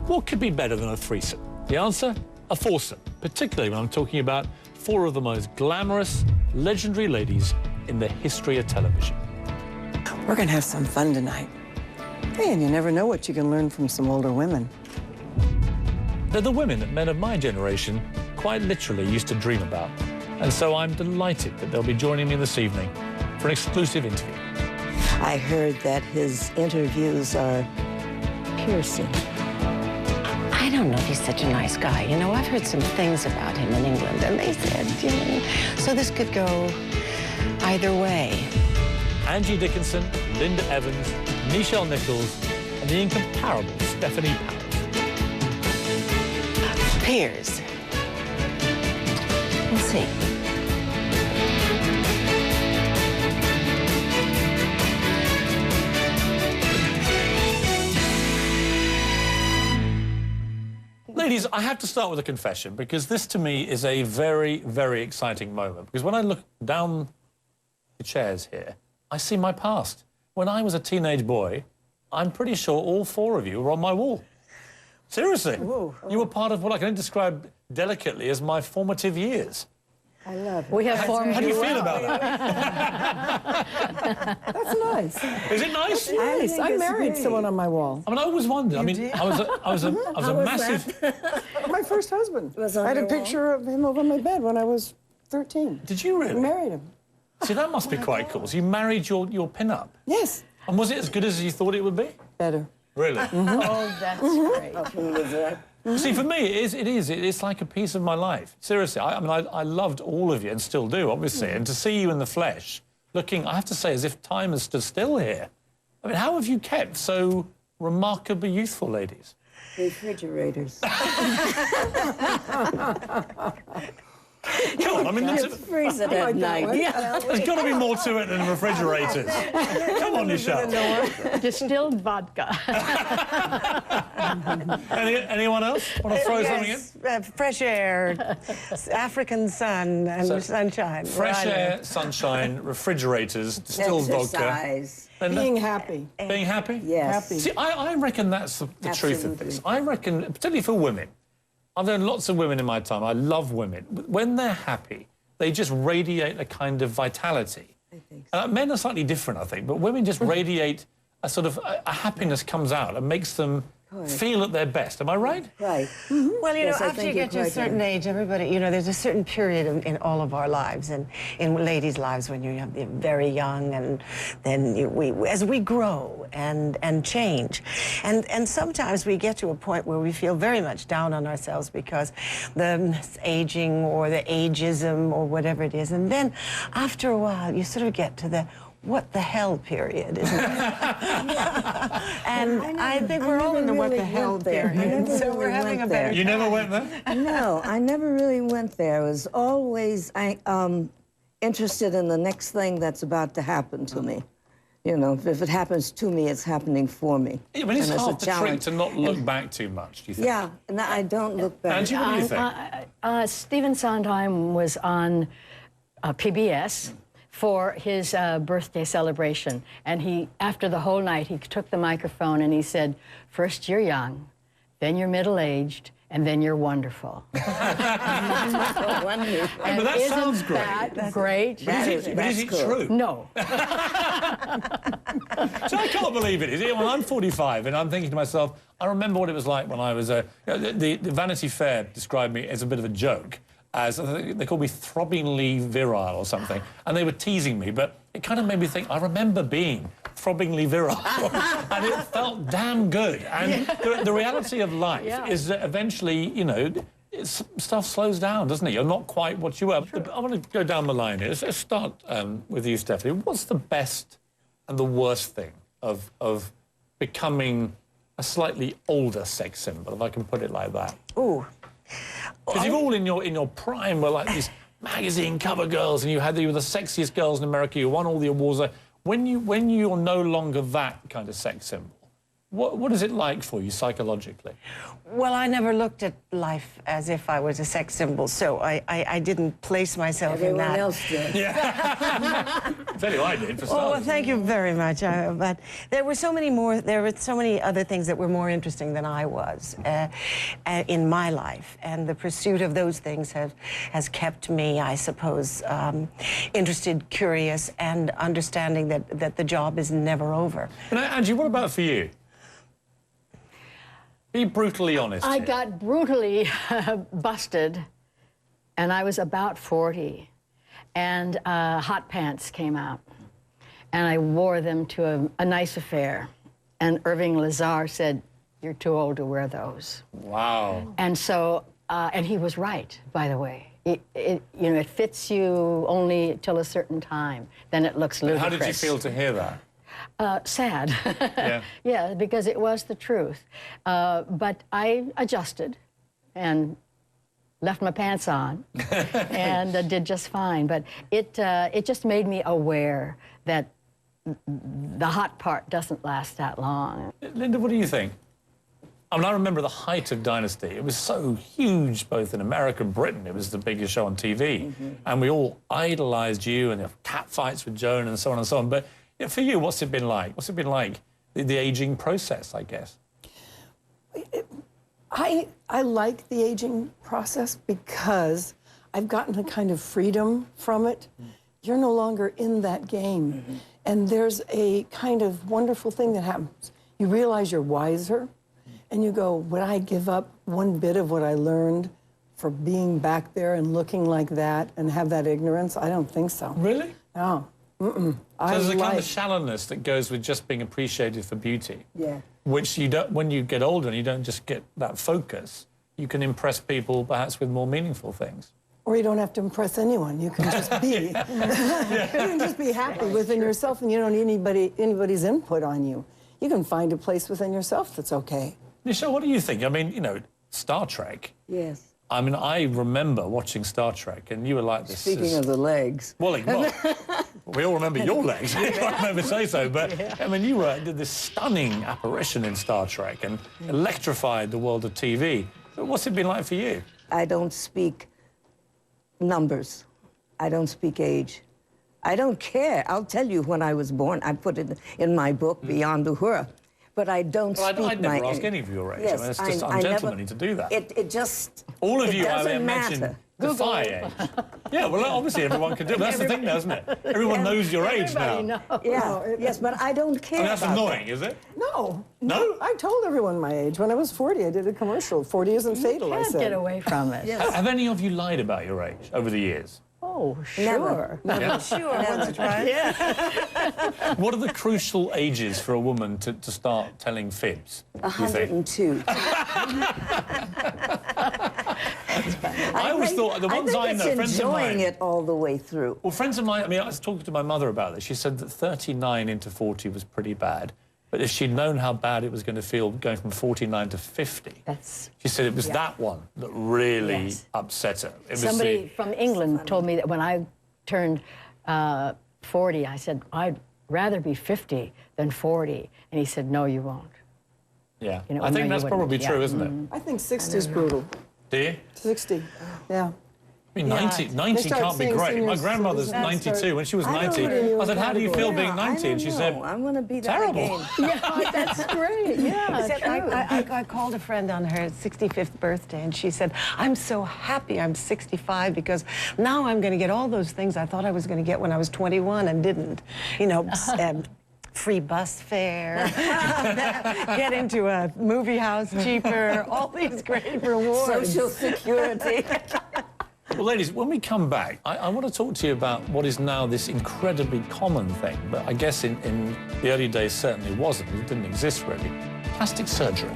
What could be better than a threesome? The answer? A foursome, particularly when I'm talking about four of the most glamorous, legendary ladies in the history of television. We're gonna have some fun tonight. Hey, and you never know what you can learn from some older women. They're the women that men of my generation quite literally used to dream about. And so I'm delighted that they'll be joining me this evening for an exclusive interview. I heard that his interviews are piercing. I don't know if he's such a nice guy. You know, I've heard some things about him in England, and they said, you know, so this could go either way. Angie Dickinson, Linda Evans, Nichelle Nichols, and the incomparable Stefanie Powers. Piers. We'll see. Ladies, I have to start with a confession, because this to me is a very, very exciting moment. Because when I look down the chairs here, I see my past. When I was a teenage boy, I'm pretty sure all four of you were on my wall. Seriously. Whoa. You were part of what I can delecately describe as my formative years. I love it. We have formed How do you you feel well. about that? That's nice. Is it nice? Nice. I married someone on my wall. I mean, I always wondered. I mean, did? I was a massive. My first husband. Was on I had a your wall? picture of him over my bed when I was 13. Did you I really? married him. See, that must be quite cool. So you married your pin-up. Yes. And was it as good as you thought it would be? Better. Really? Oh, that's great. Who was that? See, for me, it's like a piece of my life. Seriously, I mean, I loved all of you and still do, obviously. And to see you in the flesh, looking, I have to say, as if time has stood still here. I mean, how have you kept so remarkably youthful, ladies? Refrigerators. Come on, I mean, Freeze it at night. there's got to be more to it than refrigerators. Come on, Nichelle. Distilled vodka. Anyone else want to throw something in? Fresh air, African sun, and sunshine. Fresh air, sunshine, refrigerators, distilled vodka. Exercise. And Being happy. being happy? Yes. Happy. See, I reckon that's the truth of this. I reckon, particularly for women, I've known lots of women in my time. I love women. When they're happy, they just radiate a kind of vitality. I think so. Men are slightly different, I think, but women just radiate a sort of a happiness comes out and makes them feel at their best. Am I right? Right. Well, you know, Yes, I after you think get to you're a quite certain right. age, everybody, you know, there's a certain period in all of our lives, and in ladies' lives when you're very young, and then as we grow and change, and sometimes we get to a point where we feel very much down on ourselves because the aging or the ageism or whatever it is, and then after a while you sort of get to the what the hell period, isn't it? And I think we're all in the what the hell period. So we're having a better You never went there? No, I never really went there. I was always interested in the next thing that's about to happen to me. You know, if it happens to me, it's happening for me. I mean, it's And half a the trick challenge. to not look back too much, do you think? Yeah, and I don't look back. Angie, what do you think? Stephen Sondheim was on PBS for his birthday celebration. And he, after the whole night, he took the microphone and he said, first you're young, then you're middle-aged, and then you're wonderful. But that sounds great. That great? But is it true? No. So I can't believe it. Well, I'm 45, and I'm thinking to myself, I remember what it was like when I was the Vanity Fair described me as a bit of a joke, as I think they called me throbbingly virile or something, and they were teasing me, but it kind of made me think, I remember being throbbingly virile, and it felt damn good. And the reality of life is that eventually, you know, stuff slows down, doesn't it? You're not quite what you were. Sure. I want to go down the line here. Let's start with you, Stephanie. What's the best and the worst thing of becoming a slightly older sex symbol, if I can put it like that? Ooh. Because you've all in your prime were like these magazine cover girls, and you were the sexiest girls in America. You won all the awards. When you're no longer that kind of sex symbol, What is it like for you psychologically? Well, I never looked at life as if I was a sex symbol, so I didn't place myself in Everyone that. else did. Yeah. Tell you I did, for Oh, starters. well, thank you very much. But there were so many other things that were more interesting than I was in my life, and the pursuit of those things has kept me, I suppose, interested, curious, and understanding that the job is never over. And Angie, what about for you? Be brutally honest. I here. got brutally busted, and I was about 40, and hot pants came out, and I wore them to a nice affair, and Irving Lazar said, "You're too old to wear those." Wow. And so, and he was right, by the way. It fits you only till a certain time, then it looks ludicrous. How did you feel to hear that? Sad. Yeah. Yeah, because it was the truth. But I adjusted and left my pants on and did just fine. But it just made me aware that the hot part doesn't last that long. Linda, what do you think? I mean, I remember the height of Dynasty. It was so huge, both in America and Britain. It was the biggest show on TV. And we all idolised you and the cat fights with Joan and so on and so on. But for you, what's it been like? What's it been like, the ageing process, I guess? I like the aging process because I've gotten a kind of freedom from it. You're no longer in that game. And there's a kind of wonderful thing that happens. You realize you're wiser, and you go, would I give up one bit of what I learned for being back there and looking like that and have that ignorance? I don't think so. Really? No. So there's a kind of shallowness that goes with just being appreciated for beauty. Yeah. Which you don't, when you get older and you don't just get that focus, you can impress people perhaps with more meaningful things. Or you don't have to impress anyone. You can just be. You can just be happy within yourself, and you don't need anybody's input on you. You can find a place within yourself that's okay. Nichelle, what do you think? I mean, you know, Star Trek. Yes. I mean, I remember watching Star Trek, and you were like this. Speaking of the legs. Well, we all remember your legs. I never say so, but I mean, you did this stunning apparition in Star Trek and electrified the world of TV. But what's it been like for you? I don't speak numbers. I don't speak age. I don't care. I'll tell you when I was born. I put it in my book, Beyond Uhura. But I don't speak my age. I'd never ask any of your age. Yes, I mean, it's just ungentlemanly to do that. It just... All of you, I doesn't imagine, matter. defy age. Yeah, well, obviously everyone can do it. That's the thing, isn't it? Everyone knows your age now. Everybody knows. Yeah, yes, but I don't care And that's about annoying, is it? No. No? I told everyone my age. When I was 40, I did a commercial. 40 isn't fatal, I Can't said. get away from it. Have any of you lied about your age over the years? Oh, Never. sure. Yeah. Sure, once or twice. What are the crucial ages for a woman to start telling fibs, do you think? 102. I always thought, the ones I know, friends of mine... enjoying it all the way through. Well, friends of mine, I mean, I was talking to my mother about this. She said that 39 into 40 was pretty bad. But if she'd known how bad it was going to feel going from 49 to 50, she said it was that one that really upset her. It was Somebody from England told me that when I turned 40, I said, I'd rather be 50 than 40. And he said, no, you won't. Yeah, You know, I no, think you that's wouldn't. probably true, Yeah. isn't it? I think 60 is brutal. Do you? 60, yeah. I mean, 90 They start can't be saying great. My seniors grandmother's citizens 92. When she was I don't 90, put in your I said, how do you feel category. being 90? And she said, I'm going to be that terrible. again. Yeah, that's great. Yeah, Except true. I called a friend on her 65th birthday, and she said, I'm so happy I'm 65 because now I'm going to get all those things I thought I was going to get when I was 21 and didn't. You know, free bus fare, get into a movie house cheaper, all these great rewards. Social Security. Well, ladies, when we come back, I want to talk to you about what is now this incredibly common thing, but I guess in the early days certainly wasn't. It didn't exist, really. Plastic surgery.